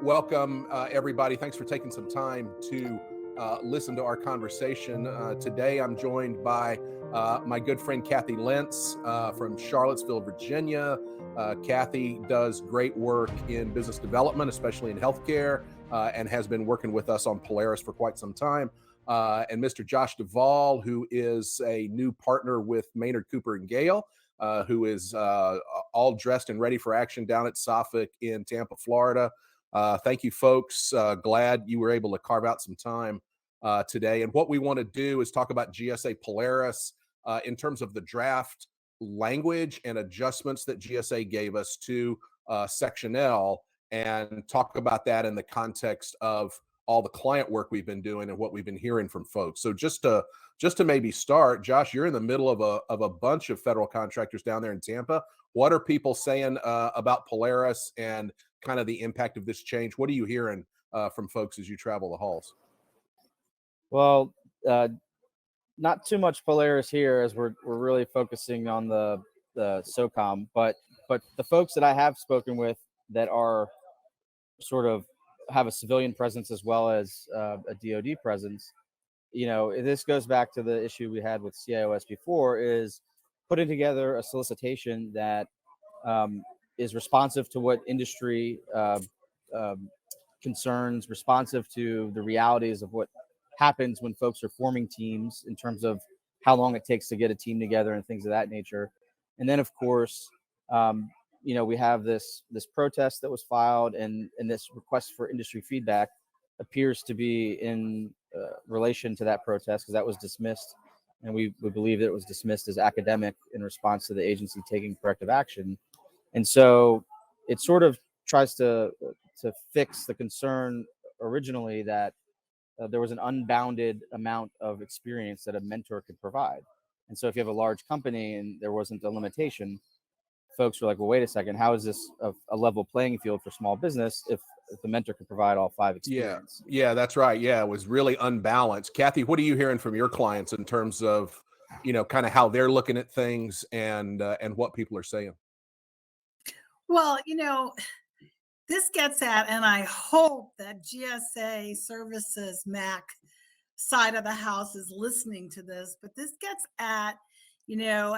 Welcome, everybody. Thanks for taking some time to listen to our conversation. Today, I'm joined by my good friend Kathy Lentz from Charlottesville, Virginia. Kathy does great work in business development, especially in healthcare, and has been working with us on Polaris for quite some time. And Mr. Josh Duvall, who is a new partner with Maynard Cooper and Gale, who is all dressed and ready for action down at Suffolk in Tampa, Florida. Thank you, folks. Glad you were able to carve out some time today. And what we want to do is talk about GSA Polaris in terms of the draft language and adjustments that GSA gave us to Section L, and talk about that in the context of all the client work we've been doing and what we've been hearing from folks. So just to maybe start, Josh, you're in the middle of a bunch of federal contractors down there in Tampa. What are people saying about Polaris and kind of the impact of this change? What are you hearing from folks as you travel the halls? Well, not too much Polaris here, as we're really focusing on the SOCOM, but the folks that I have spoken with that are sort of have a civilian presence as well as a DoD presence, this goes back to the issue we had with CIOS before, is putting together a solicitation that is responsive to what industry concerns, responsive to the realities of what happens when folks are forming teams in terms of how long it takes to get a team together and things of that nature. And then, of course, we have this protest that was filed, and this request for industry feedback appears to be in relation to that protest, because that was dismissed, and we believe that it was dismissed as academic in response to the agency taking corrective action. And so it sort of tries to fix the concern originally that there was an unbounded amount of experience that a mentor could provide. And so if you have a large company and there wasn't a limitation, folks were like, well, wait a second, how is this a level playing field for small business if the mentor could provide all 5 experience? Yeah, that's right. Yeah, it was really unbalanced. Kathy, what are you hearing from your clients in terms of, kind of how they're looking at things and what people are saying? Well, this gets at, and I hope that GSA Services MAC side of the house is listening to this, but this gets at,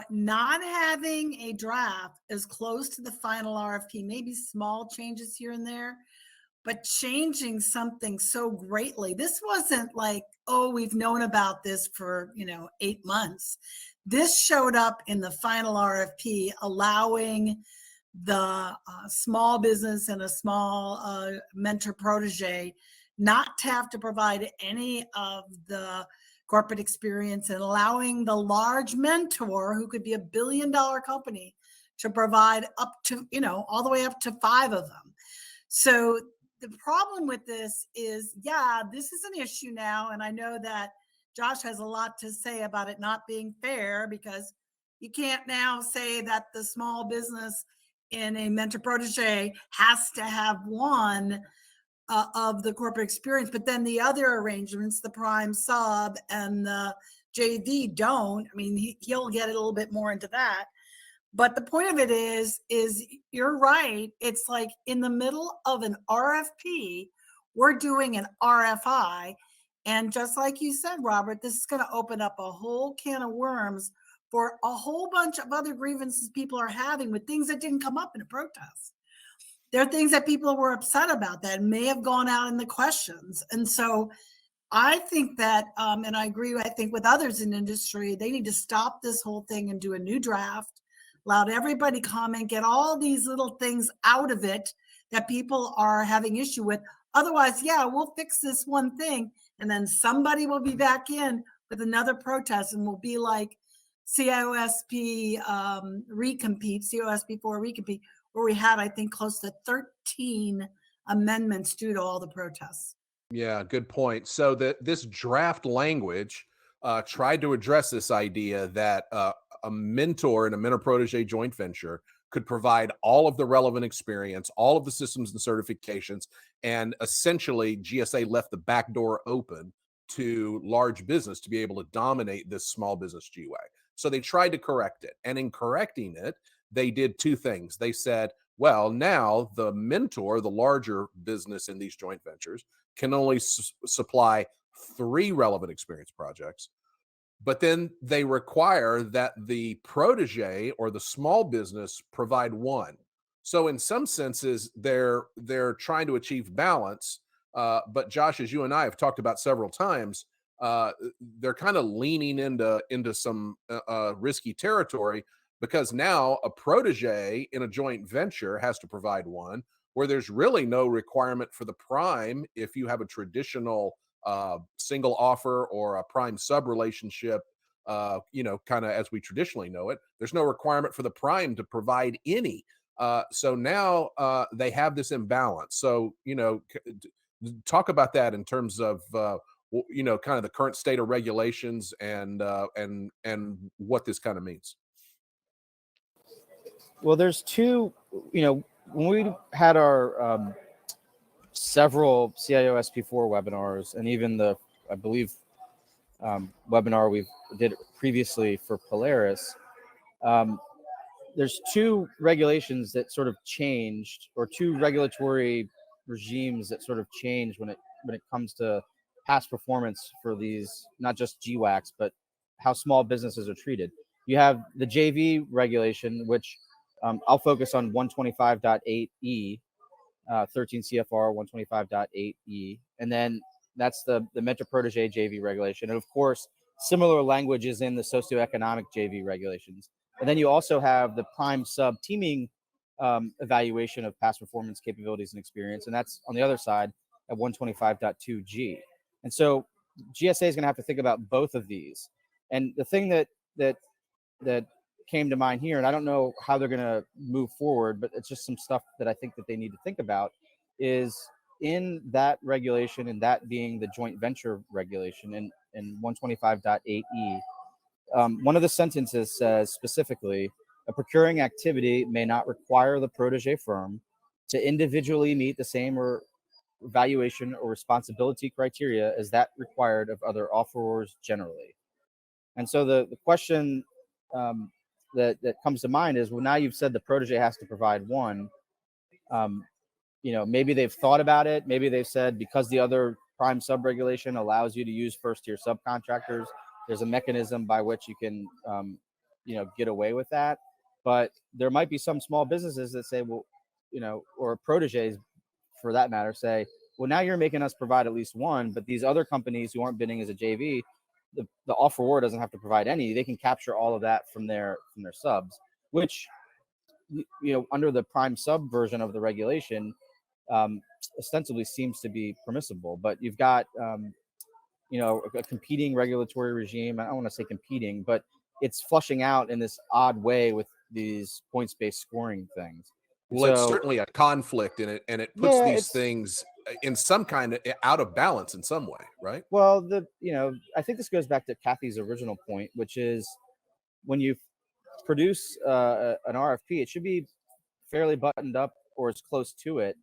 not having a draft as close to the final RFP, maybe small changes here and there, but changing something so greatly. This wasn't like, oh, we've known about this for, 8 months. This showed up in the final RFP, allowing the small business and a small mentor protege not to have to provide any of the corporate experience, and allowing the large mentor, who could be $1 billion company, to provide up to, all the way up to 5 of them. So the problem with this is, this is an issue now. And I know that Josh has a lot to say about it not being fair, because you can't now say that the small business in a mentor protege has to have one of the corporate experience, but then the other arrangements, the prime sub and the JV, don't. I mean, he'll get a little bit more into that. But the point of it is you're right. It's like in the middle of an RFP, we're doing an RFI. And just like you said, Robert, this is going to open up a whole can of worms for a whole bunch of other grievances people are having with things that didn't come up in a protest. There are things that people were upset about that may have gone out in the questions. And so I think that, and I agree, I think with others in industry, they need to stop this whole thing and do a new draft, allow everybody comment, get all these little things out of it that people are having issue with. Otherwise, we'll fix this one thing, and then somebody will be back in with another protest, and we'll be like CIOSP recompete, COSP4 recompete, where we had, I think, close to 13 amendments due to all the protests. Yeah, good point. So this draft language tried to address this idea that a mentor in a mentor protege joint venture could provide all of the relevant experience, all of the systems and certifications, and essentially GSA left the back door open to large business to be able to dominate this small business GWA. So they tried to correct it. And in correcting it, they did 2 things. They said, Well, now the mentor, the larger business in these joint ventures, can only supply 3 relevant experience projects, but then they require that the protege or the small business provide 1. So in some senses, they're trying to achieve balance. But Josh, as you and I have talked about several times, uh, they're kind of leaning into some risky territory, because now a protege in a joint venture has to provide 1, where there's really no requirement for the prime if you have a traditional single offer or a prime sub relationship, kind of as we traditionally know it. There's no requirement for the prime to provide any. So now they have this imbalance. So, talk about that in terms of, kind of the current state of regulations and what this kind of means. Well, there's two, when we had our several CIO SP4 webinars, and even I believe, webinar we did previously for Polaris, there's 2 regulations that sort of changed, or 2 regulatory regimes that sort of changed when it comes to past performance for these, not just GWACs, but how small businesses are treated. You have the JV regulation, which I'll focus on 125.8E, 13 CFR 125.8E, and then that's the mentor protege JV regulation. And of course, similar language is in the socioeconomic JV regulations. And then you also have the prime sub teaming evaluation of past performance, capabilities, and experience. And that's on the other side at 125.2G. And so GSA is going to have to think about both of these. And the thing that came to mind here, and I don't know how they're going to move forward, but it's just some stuff that I think that they need to think about, is in that regulation, and that being the joint venture regulation in 125.8E. One of the sentences says specifically, a procuring activity may not require the protege firm to individually meet the same or valuation or responsibility criteria as that required of other offerors generally. And so the question that comes to mind is, well, now you've said the protege has to provide 1. Maybe they've thought about it. Maybe they've said, because the other prime sub regulation allows you to use first tier subcontractors, there's a mechanism by which you can, get away with that. But there might be some small businesses that say, well, or proteges for that matter, say, well, now you're making us provide at least 1, but these other companies who aren't bidding as a JV, the offeror doesn't have to provide any. They can capture all of that from their subs, which, under the prime sub version of the regulation, ostensibly seems to be permissible. But you've got, a competing regulatory regime. I don't want to say competing, but it's flushing out in this odd way with these points-based scoring things. Well, it's certainly a conflict in it, and it puts these things in some kind of out of balance in some way, right? Well, I think this goes back to Kathy's original point, which is when you produce an RFP, it should be fairly buttoned up or as close to it.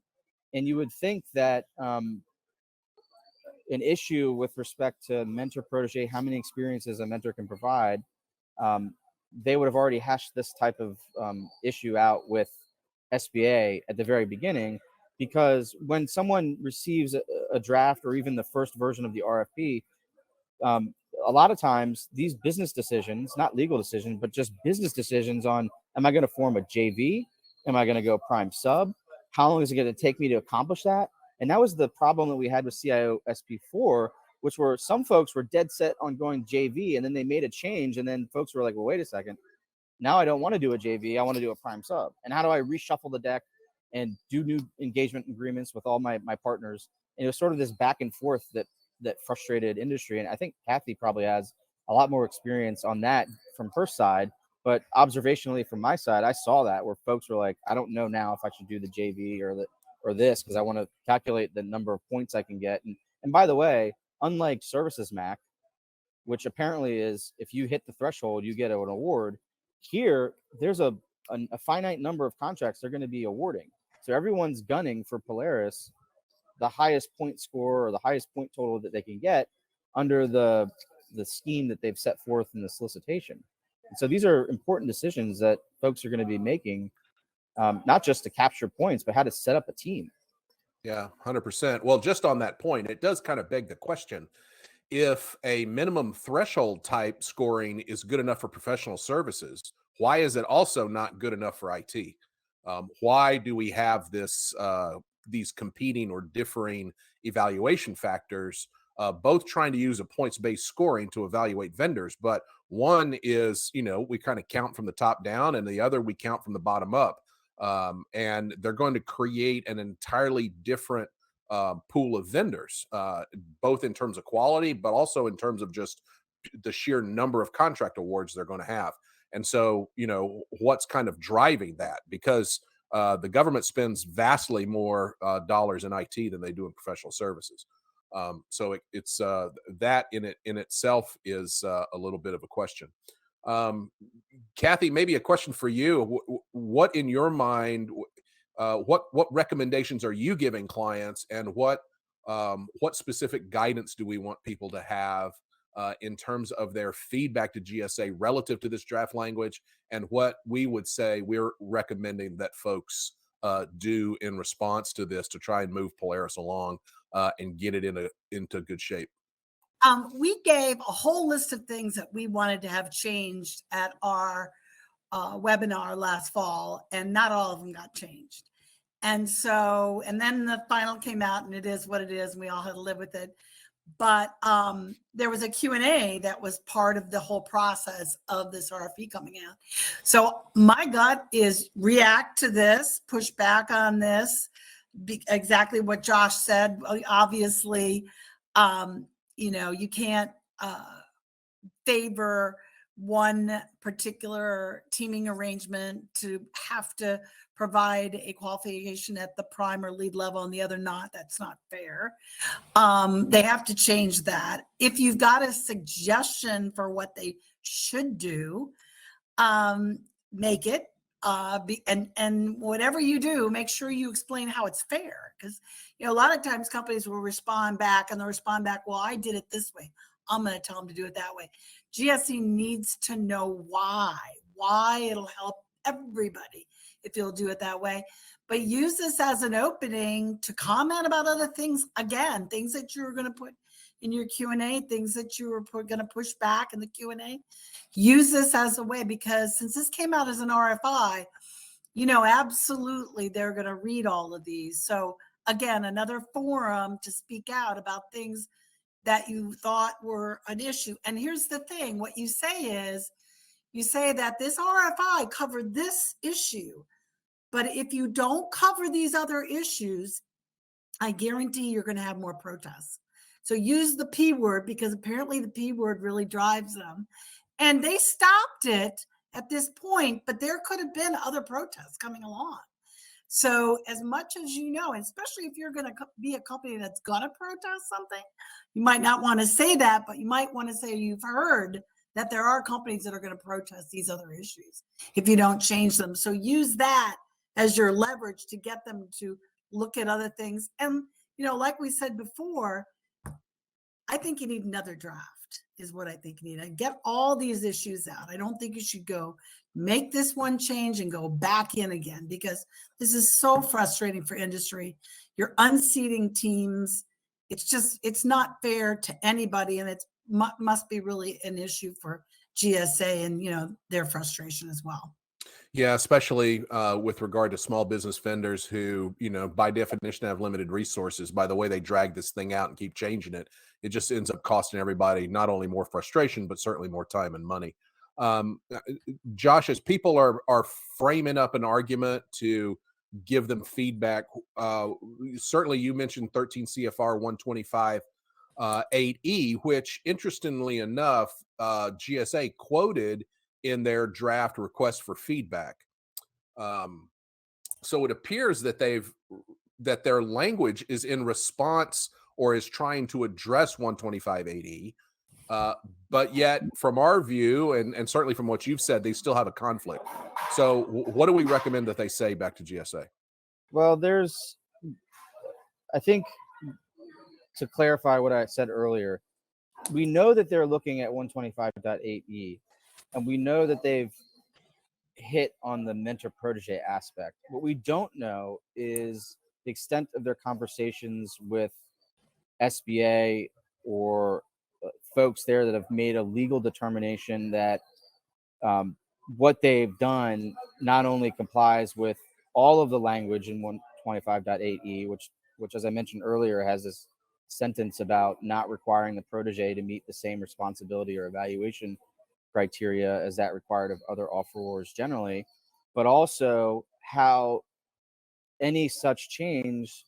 And you would think that an issue with respect to mentor protege, how many experiences a mentor can provide, they would have already hashed this type of issue out with SBA at the very beginning, because when someone receives a draft or even the first version of the RFP, a lot of times these business decisions, not legal decisions, but just business decisions on, am I going to form a JV? Am I going to go prime sub? How long is it going to take me to accomplish that? And that was the problem that we had with CIO SP4, which were some folks were dead set on going JV, and then they made a change, and then folks were like, well, wait a second. Now I don't want to do a JV. I want to do a prime sub. And how do I reshuffle the deck and do new engagement agreements with all my partners? And it was sort of this back and forth that frustrated industry. And I think Kathy probably has a lot more experience on that from her side. But observationally from my side, I saw that where folks were like, I don't know now if I should do the JV or this, because I want to calculate the number of points I can get. And by the way, unlike Services Mac, which apparently is if you hit the threshold, you get an award. Here, there's a finite number of contracts they're going to be awarding. So everyone's gunning for Polaris, the highest point score or the highest point total that they can get under the scheme that they've set forth in the solicitation. And so these are important decisions that folks are going to be making not just to capture points, but how to set up a team. Yeah, 100%. Well, just on that point, it does kind of beg the question, if a minimum threshold type scoring is good enough for professional services, why is it also not good enough for IT? Why do we have these competing or differing evaluation factors, both trying to use a points-based scoring to evaluate vendors, but one is, we kind of count from the top down, and the other we count from the bottom up. And they're going to create an entirely different pool of vendors, both in terms of quality, but also in terms of just the sheer number of contract awards they're going to have. And so, what's kind of driving that? Because the government spends vastly more dollars in IT than they do in professional services. So it's that in itself is a little bit of a question. Kathy, maybe a question for you. What in your mind, what recommendations are you giving clients, and what specific guidance do we want people to have in terms of their feedback to GSA relative to this draft language, and what we would say we're recommending that folks do in response to this to try and move Polaris along and get it into good shape? We gave a whole list of things that we wanted to have changed at our webinar last fall, and not all of them got changed. And then the final came out, and it is what it is, and we all had to live with it. But there was a Q&A that was part of the whole process of this RFP coming out. So my gut is react to this, push back on this, exactly what Josh said. Obviously, you can't favor one particular teaming arrangement to have to provide a qualification at the prime or lead level and the other not. That's not fair. They have to change that. If you've got a suggestion for what they should do, make it. And whatever you do, make sure you explain how it's fair, because a lot of times companies will respond back, and they'll respond back, well, I did it this way, I'm going to tell them to do it that way. GSE needs to know why it'll help everybody if you'll do it that way. But use this as an opening to comment about other things, again, things that you're going to put in your Q&A, things that you were going to push back in the Q&A. Use this as a way, because since this came out as an RFI, absolutely they're going to read all of these. So again, another forum to speak out about things that you thought were an issue. And here's the thing, what you say is, you say that this RFI covered this issue, but if you don't cover these other issues, I guarantee you're going to have more protests. So use the P word, because apparently the P word really drives them. And they stopped it at this point, but there could have been other protests coming along. So as much as and especially if you're going to be a company that's going to protest something, you might not want to say that, but you might want to say you've heard that there are companies that are going to protest these other issues if you don't change them. So use that as your leverage to get them to look at other things. And, like we said before, I think you need another draft is what I think you need. And get all these issues out. I don't think you should go make this one change and go back in again, because this is so frustrating for industry. You're unseating teams. It's not fair to anybody. And it must be really an issue for GSA and, their frustration as well. Yeah, especially with regard to small business vendors who, by definition have limited resources. By the way they drag this thing out and keep changing it, it just ends up costing everybody not only more frustration, but certainly more time and money. Josh, as people are framing up an argument to give them feedback, certainly you mentioned 13 CFR 125 8E, which interestingly enough, GSA quoted in their draft request for feedback. So it appears that their language is in response or is trying to address 125.8E. But yet, from our view, and certainly from what you've said, they still have a conflict. So what do we recommend that they say back to GSA? Well, I think, to clarify what I said earlier, we know that they're looking at 125.8E, and we know that they've hit on the mentor protege aspect. What we don't know is the extent of their conversations with SBA or folks there that have made a legal determination that what they've done not only complies with all of the language in 125.8e, which, as I mentioned earlier, has this sentence about not requiring the protege to meet the same responsibility or evaluation criteria as that required of other offerors generally, but also how any such change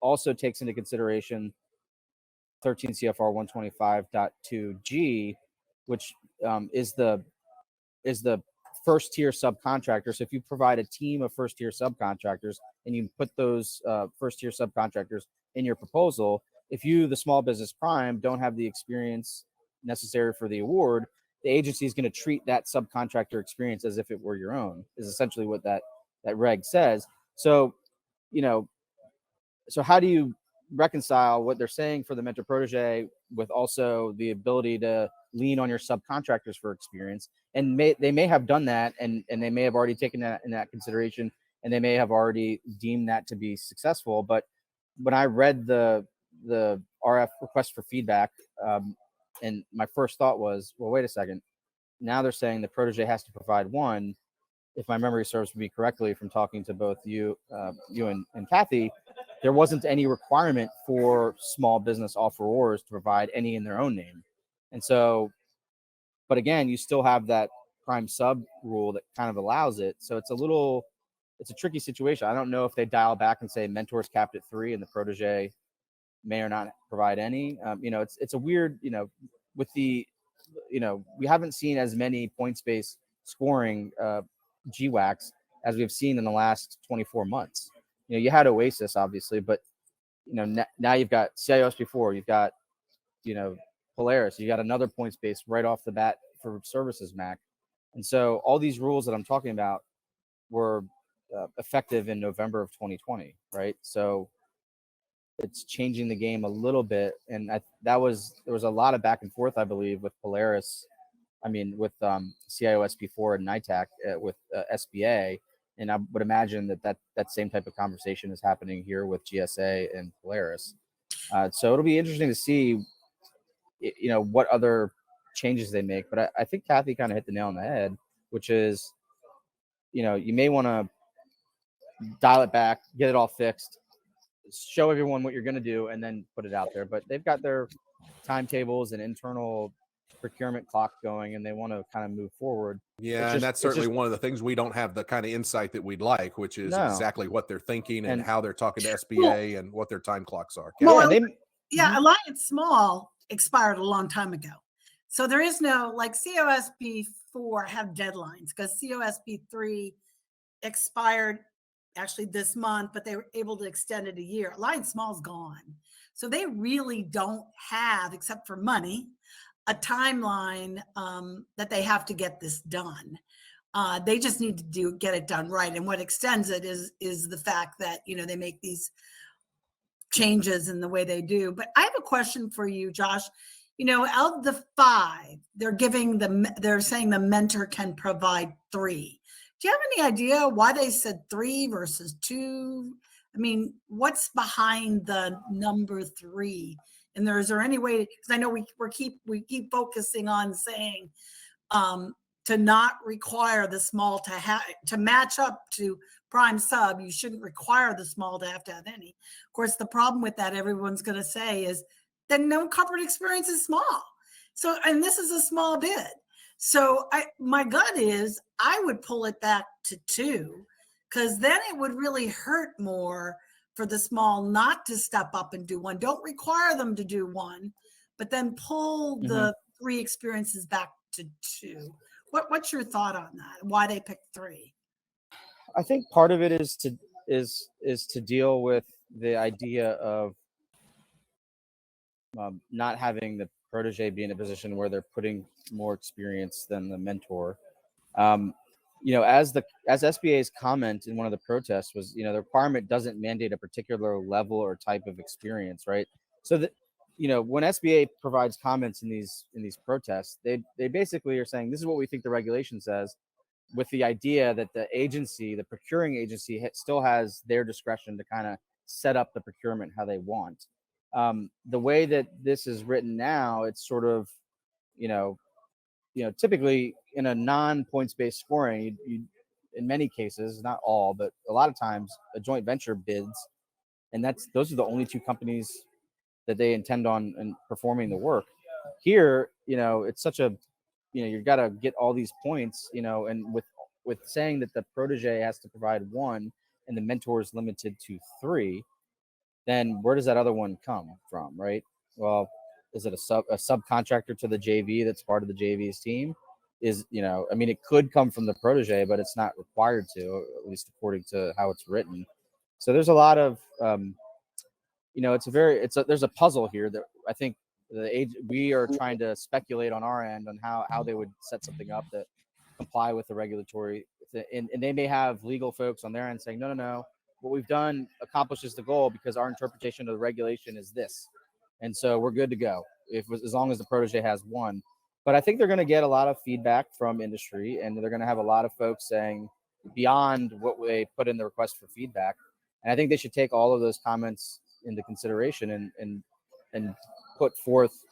also takes into consideration 13 CFR 125.2G, which is the first tier subcontractor. So if you provide a team of first tier subcontractors and you put those first tier subcontractors in your proposal, if you, the small business prime, don't have the experience necessary for the award, the agency is going to treat that subcontractor experience as if it were your own, is essentially what that reg says. So, so how do you reconcile what they're saying for the mentor protege with also the ability to lean on your subcontractors for experience? And they may have done that, and they may have already taken that in that consideration, and they may have already deemed that to be successful. But when I read the RF request for feedback, and my first thought was, well, wait a second. Now they're saying the protege has to provide one. If my memory serves me correctly from talking to both you and Kathy, there wasn't any requirement for small business offerors to provide any in their own name. And so, but again, you still have that prime sub rule that kind of allows it. So it's a tricky situation. I don't know if they dial back and say mentors capped at 3 and the protege may or not provide any. It's a weird, with the, we haven't seen as many points-based scoring GWACs as we've seen in the last 24 months. You had Oasis, obviously, but, now you've got CIOSP4, you've got, Polaris, you got another points-based right off the bat for services MAC. And so all these rules that I'm talking about were effective in November of 2020, right? So it's changing the game a little bit. And there was a lot of back and forth, I believe, with Polaris. I mean, with CIOSP4 and NITAC with SBA. And I would imagine that same type of conversation is happening here with GSA and Polaris. So it'll be interesting to see, what other changes they make. But I think Kathy kind of hit the nail on the head, which is, you may want to dial it back, get it all fixed, show everyone what you're going to do, and then put it out there. But they've got their timetables and internal procurement clock going, and they want to kind of move forward. Yeah, and that's certainly one of the things we don't have the kind of insight that we'd like, which is exactly what they're thinking and how they're talking to SBA and what their time clocks are. Alliance Small expired a long time ago. So there is no, like COSP4 have deadlines because COSP3 expired actually this month, but they were able to extend it a year. Alliance Small's gone. So they really don't have, except for money, a timeline that they have to get this done. They just need to get it done right. And what extends it is the fact that, they make these changes in the way they do. But I have a question for you, Josh. Out of the 5, they're saying the mentor can provide 3. Do you have any idea why they said 3 versus 2? I mean, what's behind the number 3? And is there any way? Because I know we keep focusing on saying to not require the small to match up to prime sub. You shouldn't require the small to have any. Of course, the problem with that, everyone's going to say, is that no covered experience is small. So, and this is a small bid. So my gut is I would pull it back to 2, because then it would really hurt more for the small not to step up and do 1. Don't require them to do 1, but then pull the 3 experiences back to 2. What's your thought on that? Why they picked 3? I think part of it is to deal with the idea of not having the protege be in a position where they're putting more experience than the mentor. As SBA's comment in one of the protests was, the requirement doesn't mandate a particular level or type of experience, right? So that, when SBA provides comments in these protests, they basically are saying, this is what we think the regulation says. with the idea that the agency, the procuring agency, still has their discretion to kind of set up the procurement how they want. The way that this is written now, it's sort of, typically in a non-points-based scoring, you in many cases, not all, but a lot of times, a joint venture bids, and those are the only two companies that they intend on and performing the work. Here, it's such a, you've got to get all these points, and with saying that the protege has to provide one and the mentor is limited to 3, then where does that other one come from, right? Well, is it a subcontractor to the JV that's part of the JV's team? It could come from the protege, but it's not required to, at least according to how it's written. So there's a lot of, there's a puzzle here that I think we are trying to speculate on our end on how they would set something up that comply with the regulatory, and they may have legal folks on their end saying, no, what we've done accomplishes the goal because our interpretation of the regulation is this. And so we're good to go as long as the protege has one. But I think they're going to get a lot of feedback from industry, and they're going to have a lot of folks saying beyond what they put in the request for feedback. And I think they should take all of those comments into consideration and put forth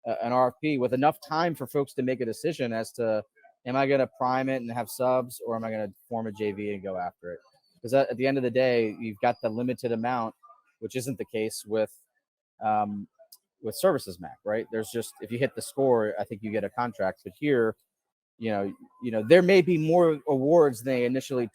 an RFP with enough time for folks to make a decision as to, am I going to prime it and have subs, or am I going to form a JV and go after it? Because at the end of the day, you've got the limited amount, which isn't the case with Services Mac, right? There's just, if you hit the score, I think you get a contract. But here, there may be more awards than they initially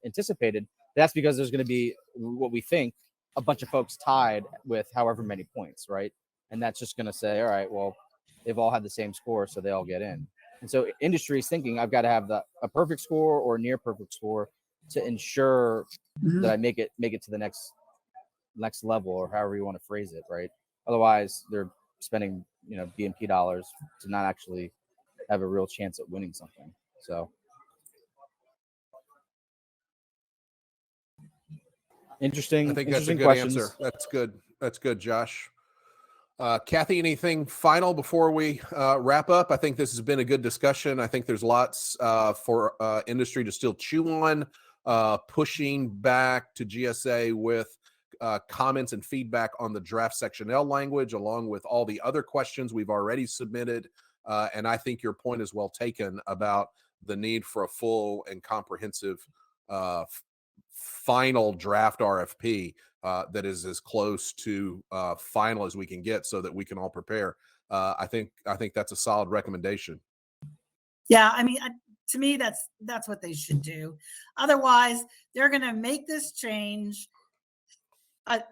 anticipated. That's because there's going to be what we think a bunch of folks tied with however many points, right? And that's just going to say, all right, well, they've all had the same score, so they all get in. And so industry is thinking, I've got to have a perfect score or near perfect score to ensure that I make it to the next level, or however you want to phrase it, right? Otherwise, they're spending, BNP dollars to not actually have a real chance at winning something. So interesting. I think that's a good questions. answer. That's good, Josh. Kathy, anything final before we wrap up? I think this has been a good discussion. I think there's lots for industry to still chew on, pushing back to GSA with comments and feedback on the draft Section L language, along with all the other questions we've already submitted. And I think your point is well taken about the need for a full and comprehensive final draft RFP that is as close to final as we can get, so that we can all prepare. I think that's a solid recommendation. Yeah, to me, that's what they should do. Otherwise, they're going to make this change.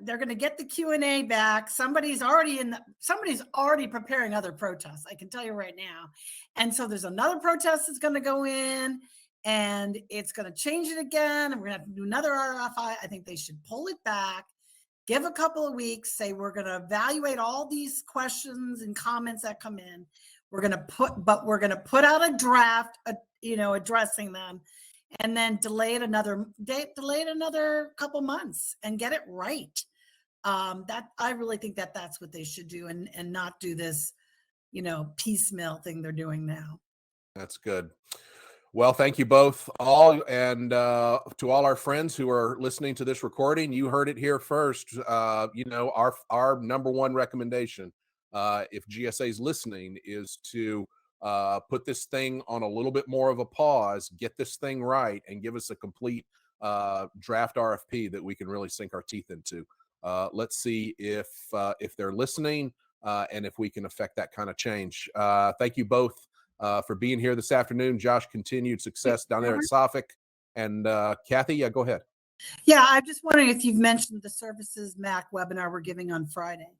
They're going to get the Q&A back. Somebody's already preparing other protests, I can tell you right now. And so there's another protest that's going to go in, and it's going to change it again, and we're going to have to do another RFI. I think they should pull it back, give a couple of weeks, say we're going to evaluate all these questions and comments that come in. We're going to put out a draft, addressing them, and then delay it another couple months and get it right. That I really think that's what they should do, and not do this, piecemeal thing they're doing now. That's good. Well, thank you both all. And to all our friends who are listening to this recording, you heard it here first. Our number one recommendation, if GSA is listening, is to put this thing on a little bit more of a pause, get this thing right, and give us a complete draft RFP that we can really sink our teeth into. Let's see if they're listening and if we can affect that kind of change. Thank you both for being here this afternoon. Josh, continued success down there at Suffolk. And Kathy, go ahead. Yeah, I'm just wondering if you've mentioned the Services Mac webinar we're giving on Friday.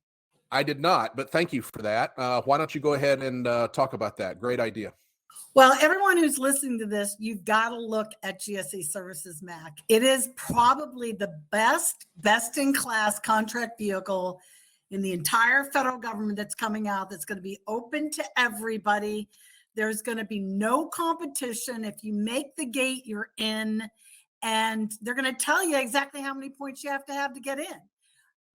I did not, but thank you for that. Why don't you go ahead and talk about that? Great idea. Well, everyone who's listening to this, you've got to look at GSA Services Mac. It is probably the best-in-class contract vehicle in the entire federal government that's coming out, that's going to be open to everybody. There's going to be no competition. If you make the gate, you're in, and they're going to tell you exactly how many points you have to get in.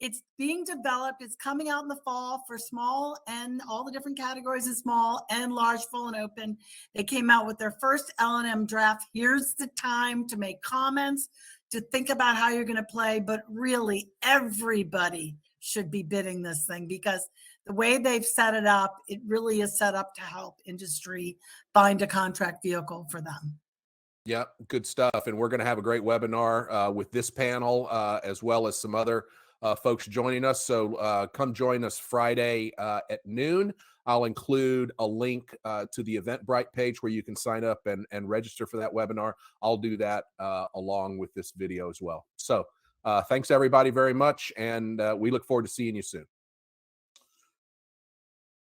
It's being developed. It's coming out in the fall for small and all the different categories of small and large, full and open. They came out with their first L&M draft. Here's the time to make comments, to think about how you're going to play, but really everybody should be bidding this thing, because the way they've set it up, it really is set up to help industry find a contract vehicle for them. Yeah, good stuff. And we're going to have a great webinar with this panel as well as some other folks joining us. So come join us Friday at noon. I'll include a link to the Eventbrite page where you can sign up and register for that webinar. I'll do that along with this video as well. So thanks everybody very much. And we look forward to seeing you soon.